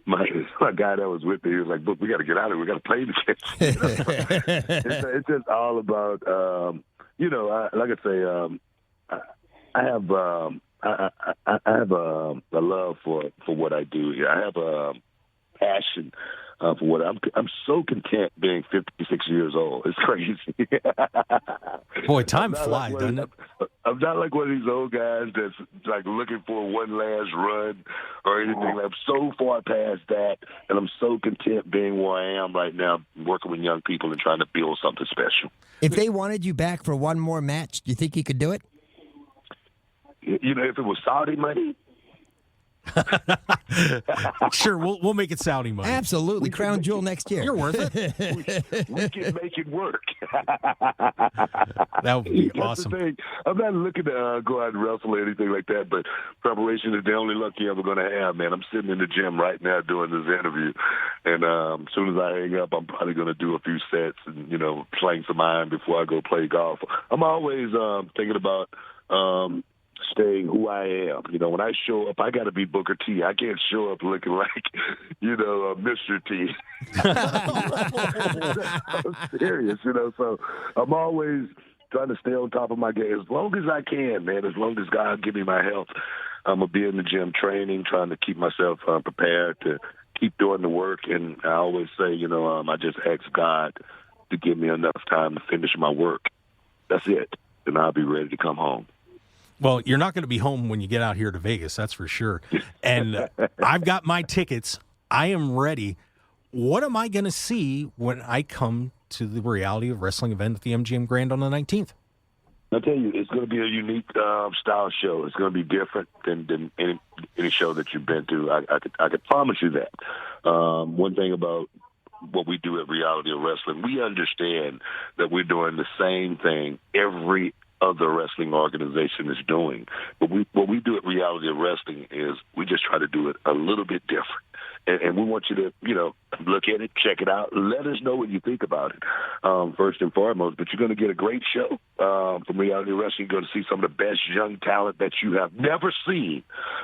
Speaker 6: my guy that was with me, he was like, "Look, we got to get out of here. We got to play this." It's just all about, I have a love for what I do here. I have a passion for what I'm so content being 56 years old. It's crazy.
Speaker 3: Boy, time flies, doesn't it?
Speaker 6: I'm not like one of these old guys that's like looking for one last run or anything. I'm so far past that, and I'm so content being where I am right now, working with young people and trying to build something special.
Speaker 4: If they wanted you back for one more match, do you think you could do it?
Speaker 6: If it was Saudi money.
Speaker 3: Sure, we'll make it Saudi money.
Speaker 4: Absolutely. Crown Jewel next year.
Speaker 3: You're worth it.
Speaker 6: we can make it work.
Speaker 3: That would be awesome.
Speaker 6: The thing. I'm not looking to go out and wrestle or anything like that, but preparation is the only luck you're ever going to have, man. I'm sitting in the gym right now doing this interview, and as soon as I hang up, I'm probably going to do a few sets and, playing some iron before I go play golf. I'm always thinking about staying who I am. When I show up, I got to be Booker T. I can't show up looking like, Mr. T. I'm serious, so I'm always trying to stay on top of my game as long as I can, man, as long as God give me my health. I'm going to be in the gym training, trying to keep myself prepared to keep doing the work. And I always say, I just ask God to give me enough time to finish my work. That's it. And I'll be ready to come home.
Speaker 3: Well, you're not going to be home when you get out here to Vegas, that's for sure. And I've got my tickets. I am ready. What am I going to see when I come to the Reality of Wrestling event at the MGM Grand on the 19th?
Speaker 6: I'll tell you, it's going to be a unique style show. It's going to be different than any show that you've been to. I could promise you that. One thing about what we do at Reality of Wrestling, we understand that we're doing the same thing every other wrestling organization is doing. But what we do at Reality of Wrestling is we just try to do it a little bit different. And we want you to, look at it, check it out, let us know what you think about it, first and foremost. But you're going to get a great show from Reality Wrestling. You're going to see some of the best young talent that you have never seen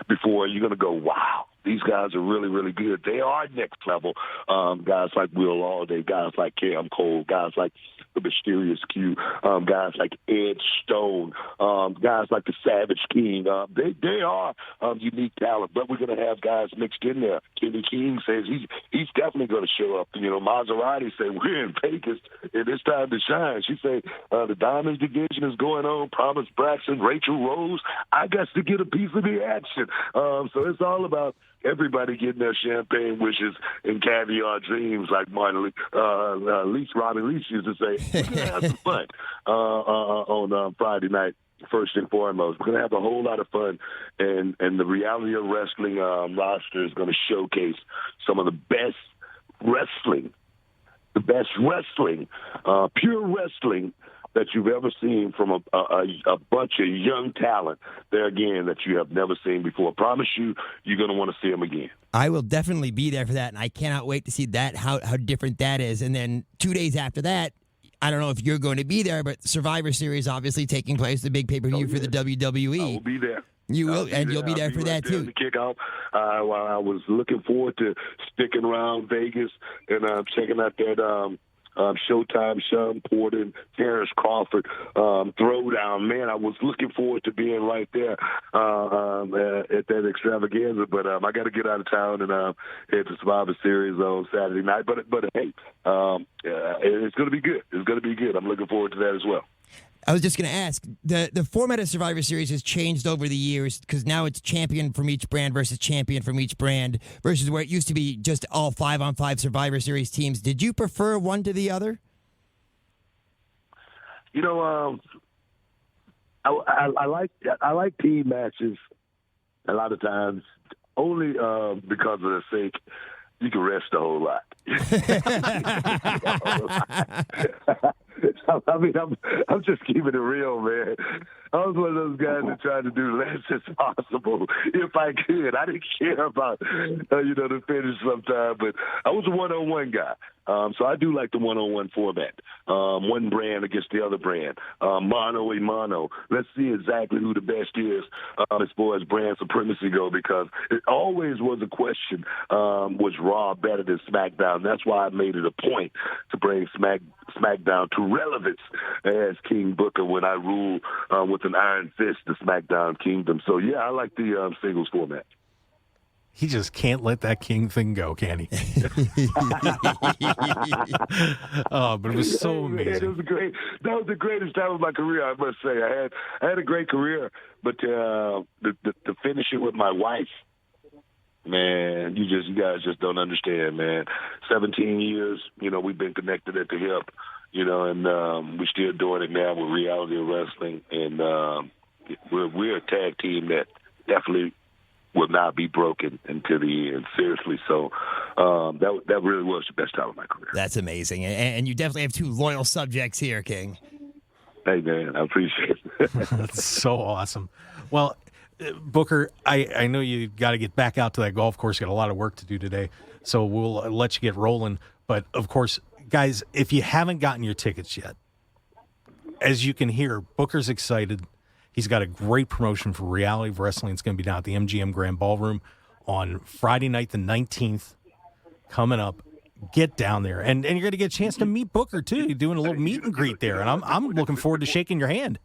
Speaker 6: before. You're going to go, wow. These guys are really, really good. They are next level. Guys like Will Alday, guys like Cam Cole, guys like the Mysterious Q, guys like Ed Stone, guys like the Savage King. They are unique talent, but we're going to have guys mixed in there. Kenny King says he's definitely going to show up. You know, Maserati say we're in Vegas and it's time to shine. She say the Diamonds division is going on. Promise Braxton, Rachel Rose. I got to get a piece of the action. So it's all about everybody getting their champagne wishes and caviar dreams, like Robin Leach used to say. We're going to have some fun on Friday night, first and foremost. We're going to have a whole lot of fun, and the Reality of Wrestling roster is going to showcase some of the best wrestling, pure wrestling that you've ever seen from a bunch of young talent there again that you have never seen before. I promise you, you're going to want to see them again.
Speaker 4: I will definitely be there for that, and I cannot wait to see that, how different that is. And then 2 days after that, I don't know if you're going to be there, but Survivor Series obviously taking place, the big pay-per-view for the WWE.
Speaker 6: I will be there.
Speaker 4: You will, and you'll be there for that too.
Speaker 6: The kickoff. I was looking forward to sticking around Vegas and checking out that Showtime, Sean Porter, and Terrence Crawford throwdown. Man, I was looking forward to being right there at that extravaganza. But I got to get out of town and head to Survivor Series on Saturday night. But hey, it's going to be good. It's going to be good. I'm looking forward to that as well.
Speaker 4: I was just going to ask, the format of Survivor Series has changed over the years because now it's champion from each brand versus champion from each brand versus where it used to be just all 5-on-5 Survivor Series teams. Did you prefer one to the other?
Speaker 6: You know, I like team matches a lot of times only because of the sake you can rest a whole lot. I mean, I'm just keeping it real, man. I was one of those guys that tried to do less as possible if I could. I didn't care about, the finish sometime, but I was a one-on-one guy. So I do like the one-on-one format. One brand against the other brand. Mano a mano. Let's see exactly who the best is as far as brand supremacy go, because it always was a question, was Raw better than SmackDown? That's why I made it a point to bring SmackDown to relevance as King Booker when I rule with an iron fist the SmackDown Kingdom. So, yeah, I like the singles format.
Speaker 3: He just can't let that King thing go, can he? But it was so amazing.
Speaker 6: Man, that was the greatest time of my career, I must say. I had a great career, but to finish it with my wife, man, you guys just don't understand, man. 17 years, we've been connected at the hip, and we're still doing it now with Reality of Wrestling, and we're a tag team that definitely will not be broken until the end, seriously. So that really was the best time of my career.
Speaker 4: That's amazing, and you definitely have two loyal subjects here, King.
Speaker 6: Hey, man, I appreciate it.
Speaker 3: That's so awesome. Well, Booker, I know you got to get back out to that golf course. You got a lot of work to do today, so we'll let you get rolling. But, of course, guys, if you haven't gotten your tickets yet, as you can hear, Booker's excited. He's got a great promotion for Reality of Wrestling. It's going to be down at the MGM Grand Ballroom on Friday night, the 19th, coming up. Get down there, and you're going to get a chance to meet Booker too. You're doing a little meet and greet there, and I'm looking forward to shaking your hand.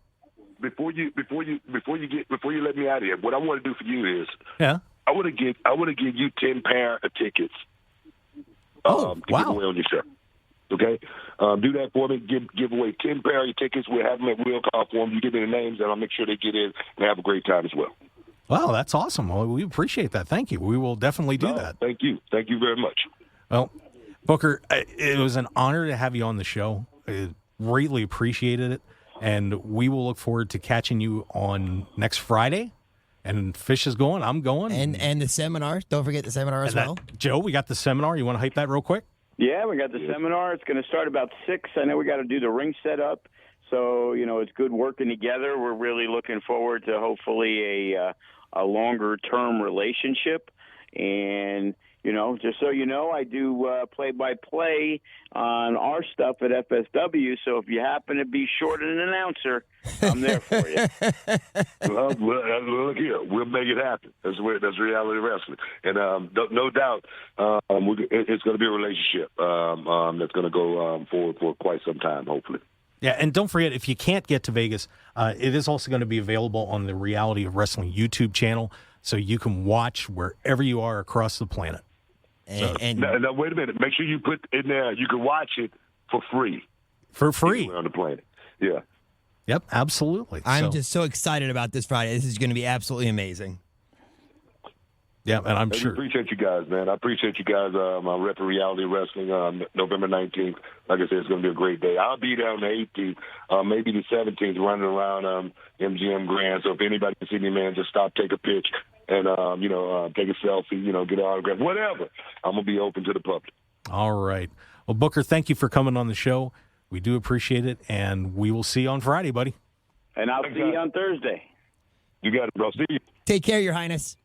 Speaker 6: Before you let me out of here, what I want to do for you is,
Speaker 3: I
Speaker 6: want to give you 10 pair of tickets.
Speaker 3: Wow!
Speaker 6: Give away on your show. Okay, do that for me. Give away 10 pair of your tickets. We'll have them at Will Call for them. You give me the names, and I'll make sure they get in and have a great time as well.
Speaker 3: Wow, that's awesome. Well, we appreciate that. Thank you. We will definitely do that.
Speaker 6: Thank you. Thank you very much.
Speaker 3: Well, Booker, it was an honor to have you on the show. I greatly appreciated it, and we will look forward to catching you on next Friday. And Fish is going, I'm going.
Speaker 4: And the seminar. Don't forget the seminar as well.
Speaker 3: Joe, we got the seminar. You want to hype that real quick?
Speaker 5: Yeah, we got the seminar. It's going to start about 6. I know we got to do the ring setup. So, it's good working together. We're really looking forward to hopefully a longer-term relationship. And, Just so you know, I do play-by-play on our stuff at FSW. So if you happen to be short an announcer, I'm there for you.
Speaker 6: Well, look here. We'll make it happen. That's reality wrestling. And no doubt it's going to be a relationship that's going to go forward for quite some time, hopefully.
Speaker 3: Yeah, and don't forget, if you can't get to Vegas, it is also going to be available on the Reality of Wrestling YouTube channel, so you can watch wherever you are across the planet.
Speaker 6: Now, wait a minute. Make sure you put in there, you can watch it for free.
Speaker 3: For free.
Speaker 6: Anywhere on the planet. Yeah.
Speaker 3: Yep, absolutely.
Speaker 4: I'm just so excited about this Friday. This is going to be absolutely amazing.
Speaker 3: Yeah, and I'm sure.
Speaker 6: I appreciate you guys, man. I appreciate you guys. I'm repping Reality Wrestling November 19th. Like I said, it's going to be a great day. I'll be there on the 18th, maybe the 17th, running around MGM Grand. So if anybody can see me, man, just stop, take a pitch, and, take a selfie, get an autograph, whatever. I'm going to be open to the public.
Speaker 3: All right. Well, Booker, thank you for coming on the show. We do appreciate it, and we will see you on Friday, buddy.
Speaker 5: And I'll see you on Thursday.
Speaker 6: You got it, bro. See you.
Speaker 4: Take care, Your Highness.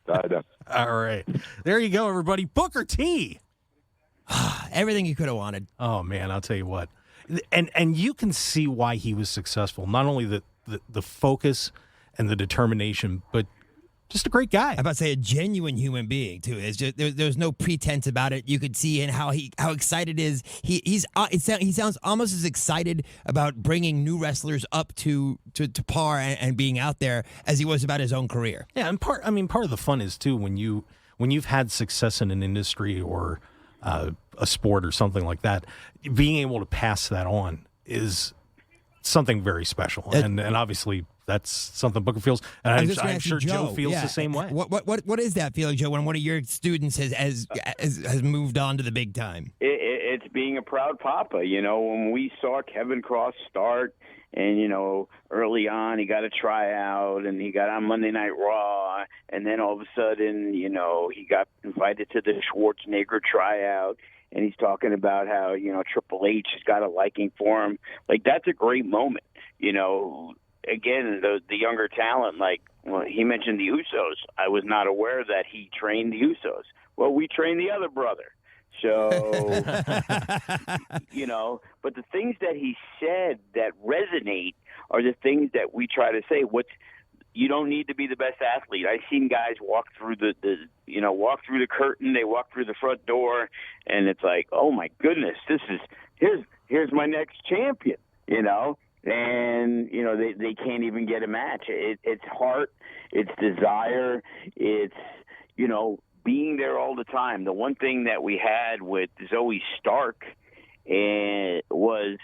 Speaker 3: All right. There you go, everybody. Booker T.
Speaker 4: Everything you could have wanted.
Speaker 3: Oh, man, I'll tell you what. And you can see why he was successful. Not only the focus and the determination, but just a great guy.
Speaker 4: I'm about to say a genuine human being too. It's just there's no pretense about it. You could see in how excited is he sounds almost as excited about bringing new wrestlers up to par and being out there as he was about his own career.
Speaker 3: Yeah, and part of the fun is too when you've had success in an industry or a sport or something like that, being able to pass that on is something very special. And obviously that's something Booker feels, and I'm sure Joe feels the same way.
Speaker 4: What is that feeling, Joe, when one of your students has moved on to the big time?
Speaker 5: It's being a proud papa. When we saw Kevin Cross start, and early on he got a tryout, and he got on Monday Night Raw, and then all of a sudden, he got invited to the Schwarzenegger tryout. And he's talking about how, Triple H has got a liking for him. Like, that's a great moment. Again, the younger talent, he mentioned the Usos. I was not aware that he trained the Usos. Well, we trained the other brother. So, but the things that he said that resonate are the things that we try to say. You don't need to be the best athlete. I've seen guys walk through the curtain. They walk through the front door, and it's like, oh my goodness, here's my next champion. And they can't even get a match. It's heart, it's desire, it's being there all the time. The one thing that we had with Zoe Stark was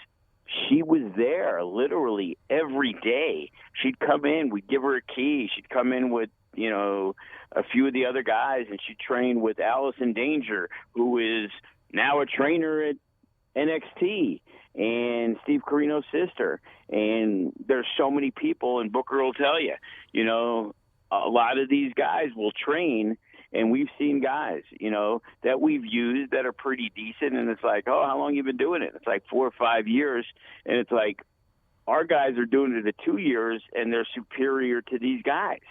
Speaker 5: she was there literally every day. She'd come in, we'd give her a key. She'd come in with, a few of the other guys, and she'd train with Allison Danger, who is now a trainer at NXT, and Steve Corino's sister. And there's so many people, and Booker will tell you, a lot of these guys will train. And we've seen guys, that we've used that are pretty decent. And it's like, oh, how long you been doing it? It's like 4 or 5 years. And it's like, our guys are doing it at 2 years, and they're superior to these guys.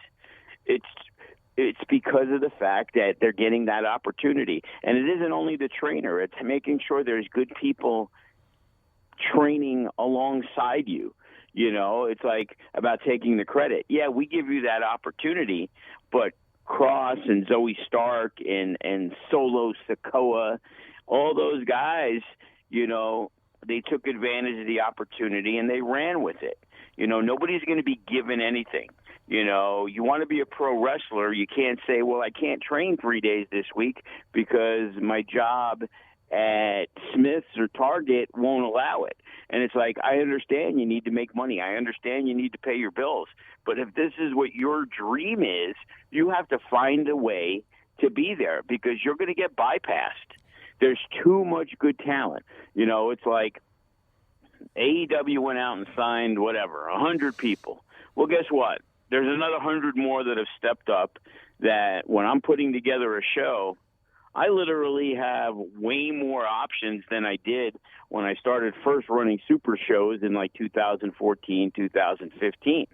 Speaker 5: It's because of the fact that they're getting that opportunity. And it isn't only the trainer. It's making sure there's good people training alongside you. It's like about taking the credit. Yeah, we give you that opportunity, but Cross and Zoe Stark and Solo Sikoa, all those guys, they took advantage of the opportunity and they ran with it. Nobody's going to be given anything. You want to be a pro wrestler, you can't say, well, I can't train 3 days this week because my job at Smith's or Target won't allow it. And it's like, I understand you need to make money. I understand you need to pay your bills. But if this is what your dream is, you have to find a way to be there because you're going to get bypassed. There's too much good talent. It's like AEW went out and signed 100 people. Well, guess what? There's another 100 more that have stepped up that when I'm putting together a show, I literally have way more options than I did when I started first running super shows in 2014, 2015.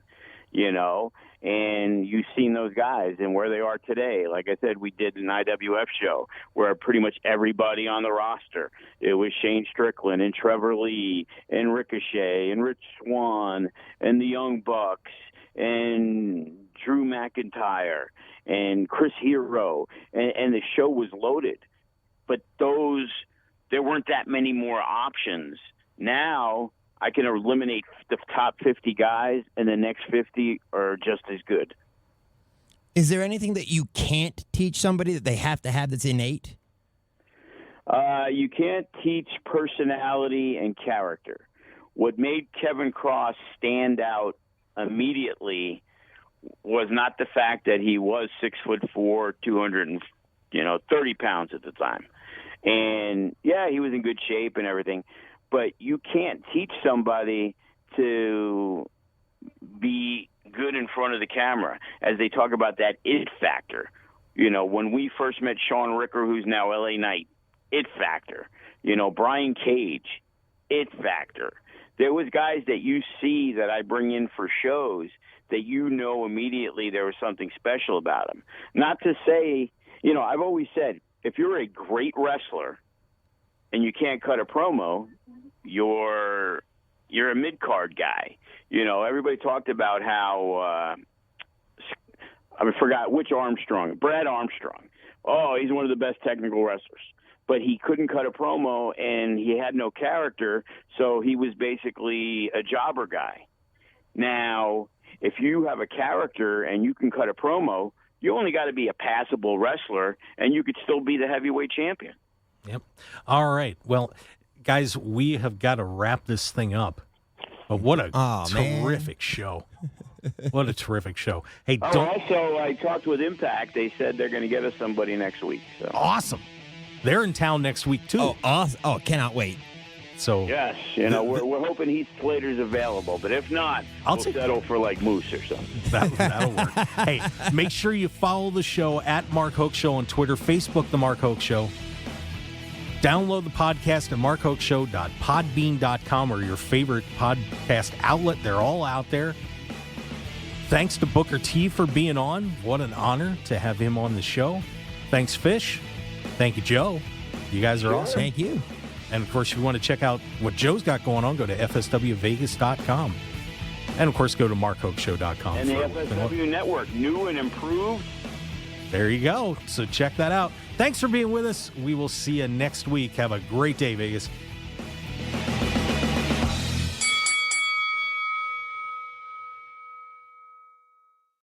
Speaker 5: you know, and you've seen those guys and where they are today. Like I said, we did an IWF show where pretty much everybody on the roster, it was Shane Strickland and Trevor Lee and Ricochet and Rich Swann and the Young Bucks and Drew McIntyre and Chris Hero, and the show was loaded. But there weren't that many more options. Now I can eliminate the top 50 guys, and the next 50 are just as good.
Speaker 4: Is there anything that you can't teach somebody that they have to have that's innate?
Speaker 5: You can't teach personality and character. What made Kevin Cross stand out immediately was not the fact that he was 6'4", 230 pounds at the time. And, yeah, he was in good shape and everything. But you can't teach somebody to be good in front of the camera, as they talk about that it factor. You know, when we first met Sean Ricker, who's now LA Knight, it factor. You know, Brian Cage, it factor. There was guys that you see that I bring in for shows that you know immediately there was something special about them. Not to say, you know, I've always said, if you're a great wrestler and you can't cut a promo, you're a mid-card guy. You know, everybody talked about how I forgot which Armstrong, Brad Armstrong. Oh, he's one of the best technical wrestlers. But he couldn't cut a promo, and he had no character, so he was basically a jobber guy. Now, if you have a character and you can cut a promo, you only got to be a passable wrestler, and you could still be the heavyweight champion.
Speaker 3: Yep. All right. Well, guys, we have got to wrap this thing up. But what a terrific show. What a terrific show. Hey,
Speaker 5: also, I talked with Impact. They said they're going to get us somebody next week. So.
Speaker 3: Awesome. They're in town next week, too.
Speaker 4: Oh, awesome. Oh, cannot wait.
Speaker 3: So
Speaker 5: yes, you know, we're hoping Heath Slater's available, but if not, we'll settle for like Moose or something.
Speaker 3: That'll work. Hey, make sure you follow the show at Mark Hoke Show on Twitter, Facebook, The Mark Hoke Show. Download the podcast at markhokeshow.podbean.com or your favorite podcast outlet. They're all out there. Thanks to Booker T for being on. What an honor to have him on the show. Thanks, Fish. Thank you, Joe. You guys are awesome.
Speaker 4: Thank you.
Speaker 3: And, of course, if you want to check out what Joe's got going on, go to fswvegas.com. And, of course, go to markhokeshow.com.
Speaker 5: And the FSW Network, new and improved.
Speaker 3: There you go. So check that out. Thanks for being with us. We will see you next week. Have a great day, Vegas.